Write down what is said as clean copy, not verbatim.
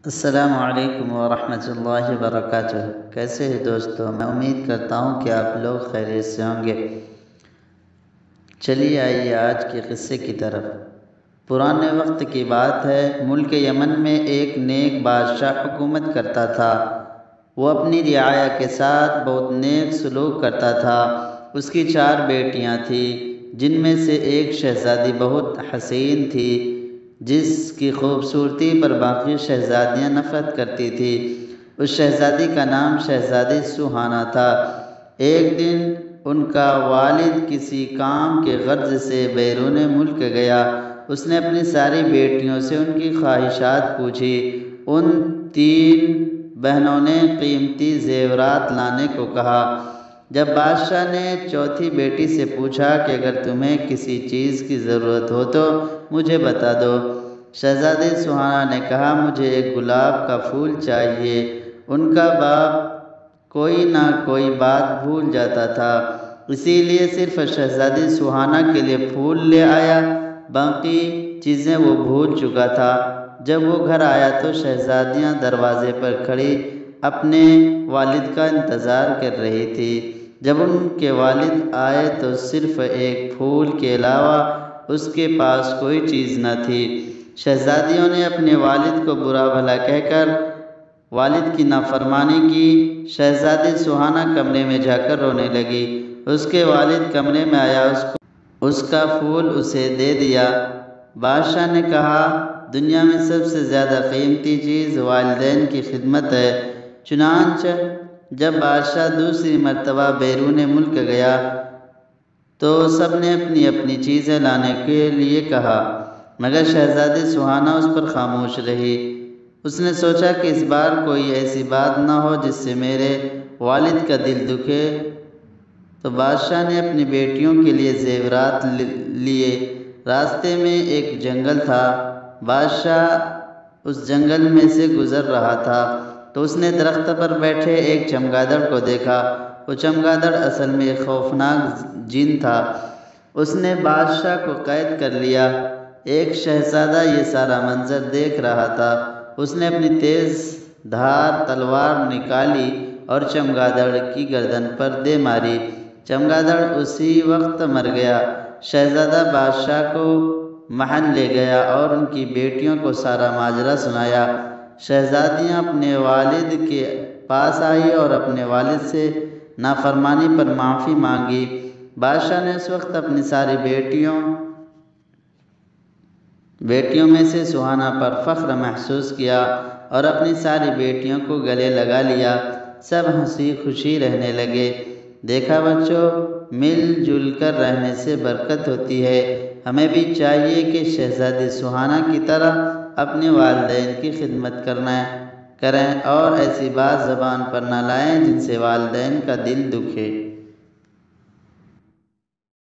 السلام علیکم ورحمۃ اللہ وبرکاتہ۔ کیسے ہیں دوستو؟ میں امید کرتا ہوں کہ آپ لوگ خیریت سے ہوں گے۔ چلیے آئیے آج کے قصے کی طرف۔ پرانے وقت کی بات ہے، ملک یمن میں ایک نیک بادشاہ حکومت کرتا تھا۔ وہ اپنی رعایا کے ساتھ بہت نیک سلوک کرتا تھا۔ اس کی 4 بیٹیاں تھیں، جن میں سے ایک شہزادی بہت حسین تھی، جس کی خوبصورتی پر باقی شہزادیاں نفرت کرتی تھیں۔ اس شہزادی کا نام شہزادی سوہانا تھا۔ ایک دن ان کا والد کسی کام کے غرض سے بیرون ملک گیا۔ اس نے اپنی ساری بیٹیوں سے ان کی خواہشات پوچھی۔ ان 3 بہنوں نے قیمتی زیورات لانے کو کہا۔ جب بادشاہ نے 4تھی بیٹی سے پوچھا کہ اگر تمہیں کسی چیز کی ضرورت ہو تو مجھے بتا دو، شہزادی سوہانا نے کہا مجھے ایک گلاب کا پھول چاہیے۔ ان کا باپ کوئی نہ کوئی بات بھول جاتا تھا، اسی لیے صرف شہزادی سوہانا کے لیے پھول لے آیا، باقی چیزیں وہ بھول چکا تھا۔ جب وہ گھر آیا تو شہزادیاں دروازے پر کھڑی اپنے والد کا انتظار کر رہی تھی۔ جب ان کے والد آئے تو صرف ایک پھول کے علاوہ اس کے پاس کوئی چیز نہ تھی۔ شہزادیوں نے اپنے والد کو برا بھلا کہہ کر والد کی نافرمانی کی۔ شہزادی سوہانا کمرے میں جا کر رونے لگی۔ اس کے والد کمرے میں آیا، اس کا پھول اسے دے دیا۔ بادشاہ نے کہا دنیا میں سب سے زیادہ قیمتی چیز والدین کی خدمت ہے۔ چنانچہ جب بادشاہ دوسری مرتبہ بیرون ملک گیا تو سب نے اپنی اپنی چیزیں لانے کے لیے کہا، مگر شہزادی سوہانا اس پر خاموش رہی۔ اس نے سوچا کہ اس بار کوئی ایسی بات نہ ہو جس سے میرے والد کا دل دکھے، تو بادشاہ نے اپنی بیٹیوں کے لیے زیورات لیے۔ راستے میں ایک جنگل تھا۔ بادشاہ اس جنگل میں سے گزر رہا تھا تو اس نے درخت پر بیٹھے ایک چمگادڑ کو دیکھا۔ وہ چمگادڑ اصل میں ایک خوفناک جن تھا۔ اس نے بادشاہ کو قید کر لیا۔ ایک شہزادہ یہ سارا منظر دیکھ رہا تھا۔ اس نے اپنی تیز دھار تلوار نکالی اور چمگادڑ کی گردن پر دے ماری۔ چمگادڑ اسی وقت مر گیا۔ شہزادہ بادشاہ کو محل لے گیا اور ان کی بیٹیوں کو سارا ماجرا سنایا۔ شہزادیاں اپنے والد کے پاس آئی اور اپنے والد سے نافرمانی پر معافی مانگی۔ بادشاہ نے اس وقت اپنی ساری بیٹیوں میں سے سوہانا پر فخر محسوس کیا اور اپنی ساری بیٹیوں کو گلے لگا لیا۔ سب ہنسی خوشی رہنے لگے۔ دیکھا بچوں، مل جل کر رہنے سے برکت ہوتی ہے۔ ہمیں بھی چاہیے کہ شہزادی سوہانا کی طرح اپنے والدین کی خدمت کریں اور ایسی بات زبان پر نہ لائیں جن سے والدین کا دل دکھے۔